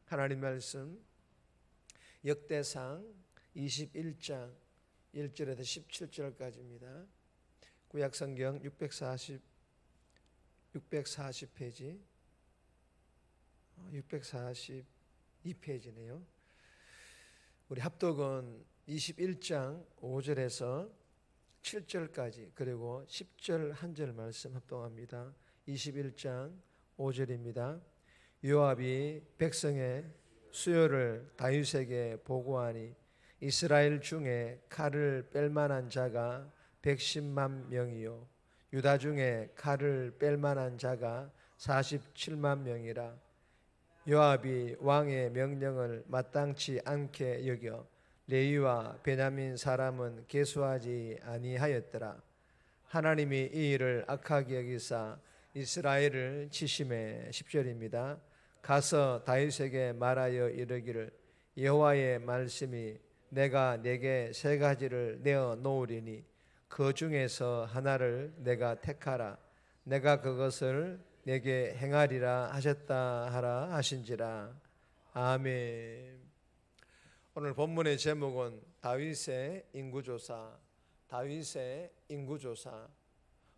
하나님 말씀 역대상 21장 1절에서 17절까지입니다. 구약성경 640페이지 642페이지네요. 우리 합독은 21장 5절에서 7절까지 그리고 10절 한 절 말씀 합독합니다. 21장 5절입니다. 요압이 백성의 수요를 다윗에게 보고하니 이스라엘 중에 칼을 뺄 만한 자가 110만 명이요 유다 중에 칼을 뺄 만한 자가 47만 명이라. 요압이 왕의 명령을 마땅치 않게 여겨 레위와 베냐민 사람은 계수하지 아니하였더라. 하나님이 이 일을 악하게 여기사 이스라엘을 치심해. 10절입니다. 가서 다윗에게 말하여 이르기를 여호와의 말씀이 내가 내게 세 가지를 내어 놓으리니 그 중에서 하나를 내가 택하라. 내가 그것을 내게 행하리라 하셨다 하라 하신지라. 아멘. 오늘 본문의 제목은 다윗의 인구조사. 다윗의 인구조사.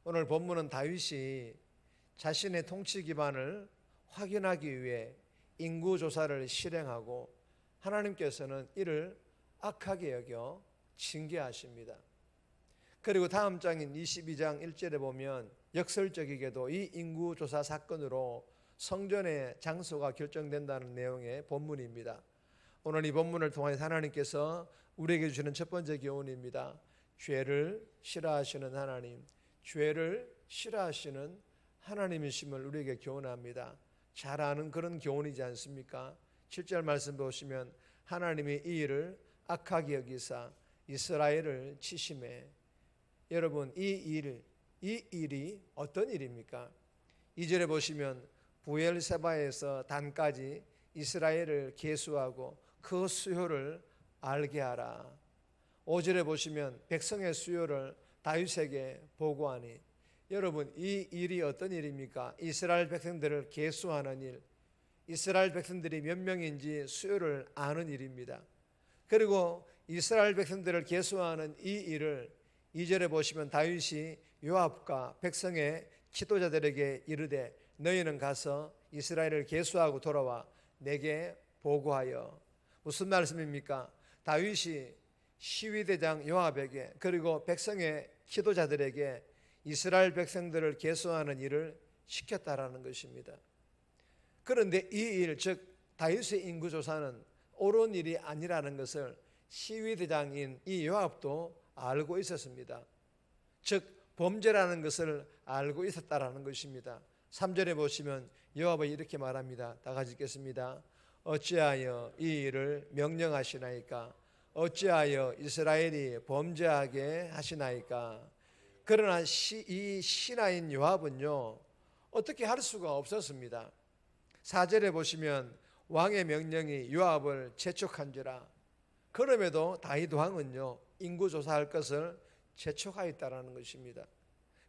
오늘 본문은 다윗이 자신의 통치 기반을 확인하기 위해 인구조사를 실행하고 하나님께서는 이를 악하게 여겨 징계하십니다. 그리고 다음 장인 22장 1절에 보면 역설적이게도 이 인구조사 사건으로 성전의 장소가 결정된다는 내용의 본문입니다. 오늘 이 본문을 통해 하나님께서 우리에게 주시는 첫 번째 교훈입니다. 죄를 싫어하시는 하나님, 죄를 싫어하시는 하나님이심을 우리에게 교훈합니다. 잘 아는 그런 교훈이지 않습니까? 7절 말씀 보시면 하나님이 이 일을 악하게 여기사 이스라엘을 치심해. 여러분 이 일이 어떤 일입니까? 2절에 보시면 부엘세바에서 단까지 이스라엘을 계수하고 그 수요를 알게 하라. 5절에 보시면 백성의 수요를 다윗에게 보고하니. 여러분 이 일이 어떤 일입니까? 이스라엘 백성들을 계수하는 일, 이스라엘 백성들이 몇 명인지 수요를 아는 일입니다. 그리고 이스라엘 백성들을 계수하는 이 일을 2절에 보시면 다윗이 요압과 백성의 지도자들에게 이르되 너희는 가서 이스라엘을 계수하고 돌아와 내게 보고하여. 무슨 말씀입니까? 다윗이 시위대장 요압에게 그리고 백성의 지도자들에게 이스라엘 백성들을 계수하는 일을 시켰다라는 것입니다. 그런데 이 일, 즉 다윗의 인구조사는 옳은 일이 아니라는 것을 시위대장인 이 요압도 알고 있었습니다. 즉 범죄라는 것을 알고 있었다라는 것입니다. 3절에 보시면 요압은 이렇게 말합니다. 다 같이 읽겠습니다. 어찌하여 이 일을 명령하시나이까? 어찌하여 이스라엘이 범죄하게 하시나이까? 그러나 이 신하인 요압은요 어떻게 할 수가 없었습니다. 4절에 보시면 왕의 명령이 요압을 재촉한지라. 그럼에도 다윗 왕은요 인구조사할 것을 재촉하였다라는 것입니다.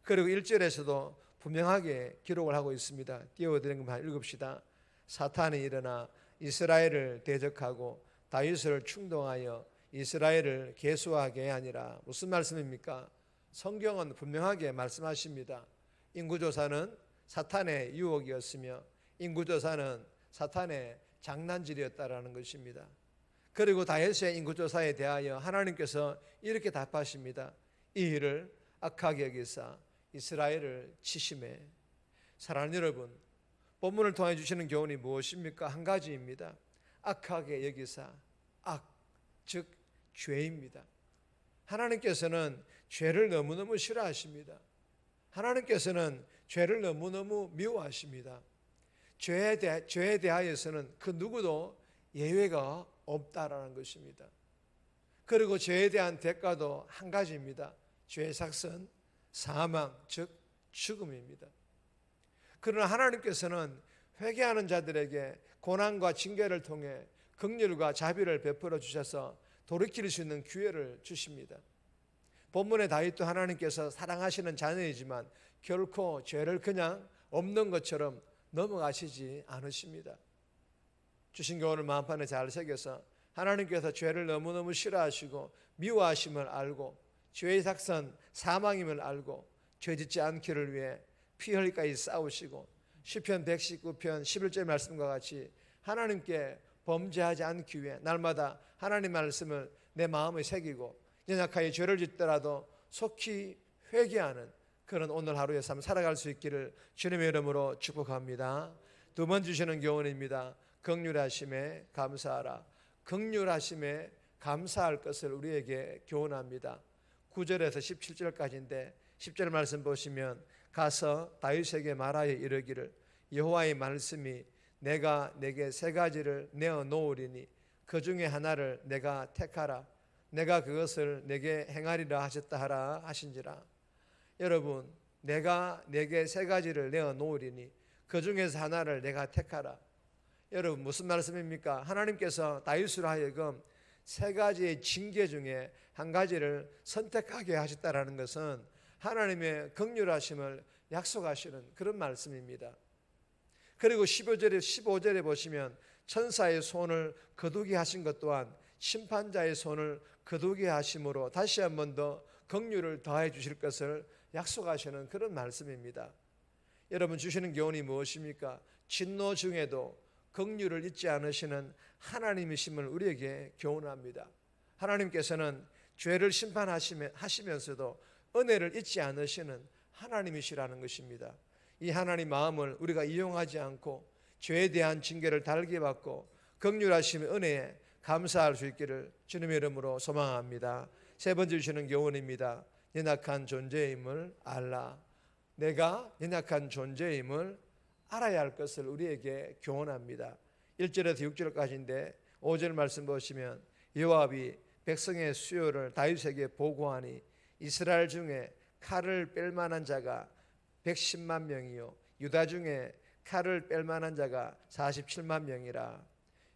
그리고 1절에서도 분명하게 기록을 하고 있습니다. 띄워드린 것 읽읍시다. 사탄이 일어나 이스라엘을 대적하고 다윗을 충동하여 이스라엘을 계수하게 하니라. 무슨 말씀입니까? 성경은 분명하게 말씀하십니다. 인구조사는 사탄의 유혹이었으며 인구조사는 사탄의 장난질이었다라는 것입니다. 그리고 다윗의 인구조사에 대하여 하나님께서 이렇게 답하십니다. 이 일을 악하게 여기사 이스라엘을 치심해. 사랑하는 여러분, 본문을 통해 주시는 교훈이 무엇입니까? 한 가지입니다. 악하게 여기사, 악, 즉 죄입니다. 하나님께서는 죄를 너무너무 싫어하십니다. 하나님께서는 죄를 너무너무 미워하십니다. 죄에 대하여서는 그 누구도 예외가 없다라는 것입니다. 그리고 죄에 대한 대가도 한 가지입니다. 죄의 삭은 사망, 즉 죽음입니다. 그러나 하나님께서는 회개하는 자들에게 고난과 징계를 통해 긍휼과 자비를 베풀어 주셔서 돌이킬 수 있는 기회를 주십니다. 본문의 다윗도 하나님께서 사랑하시는 자녀이지만 결코 죄를 그냥 없는 것처럼 넘어가시지 않으십니다. 주신 교훈을 마음판에 잘 새겨서 하나님께서 죄를 너무너무 싫어하시고 미워하심을 알고 죄의 작선 사망임을 알고 죄 짓지 않기를 위해 피 흘리까지 싸우시고 시편 119편 11절 말씀과 같이 하나님께 범죄하지 않기 위해 날마다 하나님 말씀을 내 마음에 새기고 연약하게 죄를 짓더라도 속히 회개하는 그런 오늘 하루의 삶 살아갈 수 있기를 주님의 이름으로 축복합니다. 두 번 주시는 교훈입니다. 긍휼하심에 감사하라. 긍휼하심에 감사할 것을 우리에게 교훈합니다. 9절에서 17절까지인데 10절 말씀 보시면 가서 다윗에게 말하여 이르기를 여호와의 말씀이 내가 내게 세 가지를 내어 놓으리니 그 중에 하나를 내가 택하라. 내가 그것을 내게 행하리라 하셨다 하라 하신지라. 여러분, 내가 내게 세 가지를 내어 놓으리니 그 중에서 하나를 내가 택하라. 여러분, 무슨 말씀입니까? 하나님께서 다윗으로 하여금 세 가지의 징계 중에 한 가지를 선택하게 하셨다라는 것은 하나님의 긍휼하심을 약속하시는 그런 말씀입니다. 그리고 15절에 보시면 천사의 손을 거두게 하신 것 또한 심판자의 손을 거두게 하심으로 다시 한 번 더 긍휼을 더해 주실 것을 약속하시는 그런 말씀입니다. 여러분, 주시는 교훈이 무엇입니까? 진노 중에도 긍휼을 잊지 않으시는 하나님이심을 우리에게 교훈합니다. 하나님께서는 죄를 심판하시면서도 은혜를 잊지 않으시는 하나님이시라는 것입니다. 이 하나님 마음을 우리가 이용하지 않고 죄에 대한 징계를 달게 받고 긍휼하심의 은혜에 감사할 수 있기를 주님의 이름으로 소망합니다. 세 번째 주시는 교훈입니다. 연약한 존재임을 알라. 내가 연약한 존재임을 알아야 할 것을 우리에게 교훈합니다. 1절에서 6절까지인데 5절 말씀 보시면 요압이 백성의 수요를 다윗에게 보고하니 이스라엘 중에 칼을 뺄 만한 자가 110만 명이요 유다 중에 칼을 뺄 만한 자가 47만 명이라.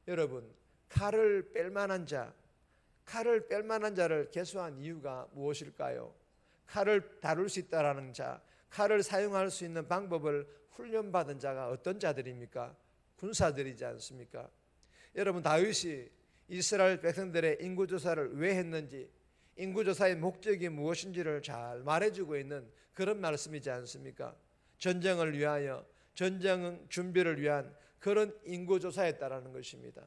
여러분, 칼을 뺄 만한 자를 계수한 이유가 무엇일까요? 칼을 다룰 수 있다라는 자, 칼을 사용할 수 있는 방법을 훈련받은 자가 어떤 자들입니까? 군사들이지 않습니까? 여러분, 다윗이 이스라엘 백성들의 인구조사를 왜 했는지, 인구조사의 목적이 무엇인지를 잘 말해주고 있는 그런 말씀이지 않습니까? 전쟁을 위하여, 전쟁 준비를 위한 그런 인구조사였다라는 것입니다.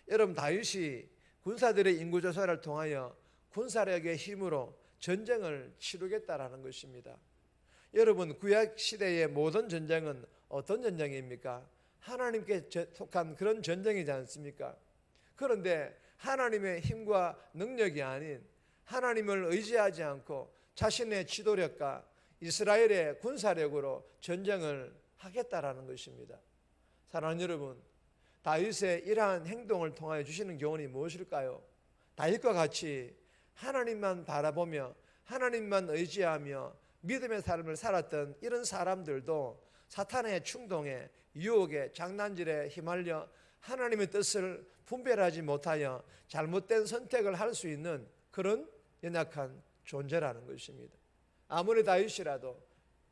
여러분, 다윗이 군사들의 인구조사를 통하여 군사력의 힘으로 전쟁을 치르겠다라는 것입니다. 여러분, 구약 시대의 모든 전쟁은 어떤 전쟁입니까? 하나님께 속한 그런 전쟁이지 않습니까? 그런데 하나님의 힘과 능력이 아닌 하나님을 의지하지 않고 자신의 지도력과 이스라엘의 군사력으로 전쟁을 하겠다라는 것입니다. 사랑하는 여러분, 다윗의 이러한 행동을 통하여 주시는 교훈이 무엇일까요? 다윗과 같이 하나님만 바라보며 하나님만 의지하며 믿음의 삶을 살았던 이런 사람들도 사탄의 충동에, 유혹에, 장난질에 휘말려 하나님의 뜻을 분별하지 못하여 잘못된 선택을 할 수 있는 그런 연약한 존재라는 것입니다. 아무리 다윗이라도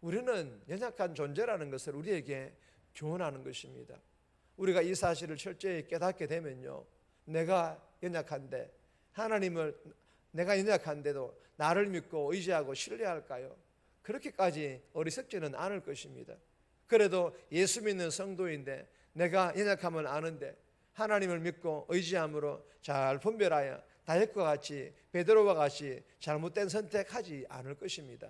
우리는 연약한 존재라는 것을 우리에게 교훈하는 것입니다. 우리가 이 사실을 철저히 깨닫게 되면요, 내가 연약한데 내가 연약한데도 나를 믿고 의지하고 신뢰할까요? 그렇게까지 어리석지는 않을 것입니다. 그래도 예수 믿는 성도인데 내가 연약함을 아는데 하나님을 믿고 의지함으로 잘 분별하여 다윗과 같이 베드로와 같이 잘못된 선택하지 않을 것입니다.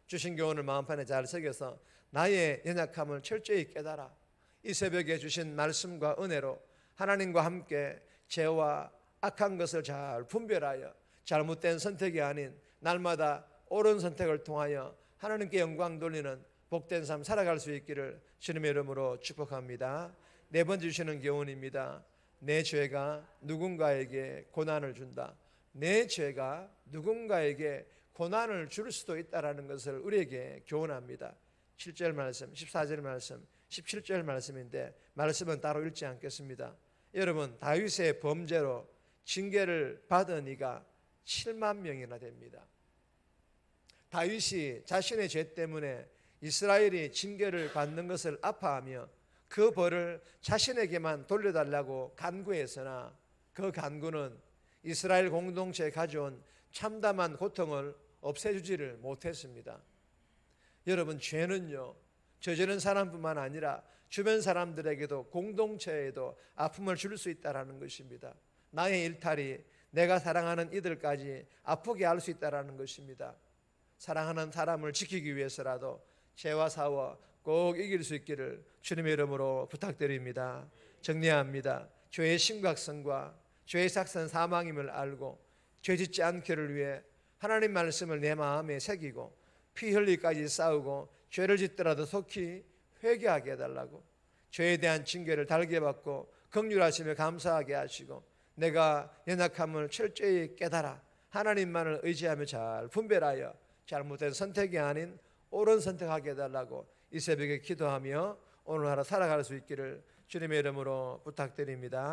주신 교훈을 마음판에 잘 새겨서 나의 연약함을 철저히 깨달아 이 새벽에 주신 말씀과 은혜로 하나님과 함께 죄와 악한 것을 잘 분별하여 잘못된 선택이 아닌 날마다 옳은 선택을 통하여 하나님께 영광 돌리는 복된 삶 살아갈 수 있기를 주님의 이름으로 축복합니다. 네 번째 주시는 교훈입니다. 내 죄가 누군가에게 고난을 준다. 내 죄가 누군가에게 고난을 줄 수도 있다라는 것을 우리에게 교훈합니다. 7절 말씀, 14절 말씀, 17절 말씀인데 말씀은 따로 읽지 않겠습니다. 여러분, 다윗의 범죄로 징계를 받은 이가 7만 명이나 됩니다. 다윗이 자신의 죄 때문에 이스라엘이 징계를 받는 것을 아파하며 그 벌을 자신에게만 돌려달라고 간구했으나 그 간구는 이스라엘 공동체에 가져온 참담한 고통을 없애주지를 못했습니다. 여러분, 죄는요, 저지른 사람뿐만 아니라 주변 사람들에게도 공동체에도 아픔을 줄 수 있다는 것입니다. 나의 일탈이 내가 사랑하는 이들까지 아프게 할 수 있다는 것입니다. 사랑하는 사람을 지키기 위해서라도 죄와 싸워 꼭 이길 수 있기를 주님의 이름으로 부탁드립니다. 정리합니다. 죄의 심각성과 죄의 삭선 사망임을 알고 죄 짓지 않기를 위해 하나님 말씀을 내 마음에 새기고 피 흘리기까지 싸우고 죄를 짓더라도 속히 회개하게 해달라고, 죄에 대한 징계를 달게 받고 긍휼하심을 감사하게 하시고 내가 연약함을 철저히 깨달아 하나님만을 의지하며 잘 분별하여 잘못된 선택이 아닌 옳은 선택하게 해달라고 이 새벽에 기도하며 오늘 하루 살아갈 수 있기를 주님의 이름으로 부탁드립니다.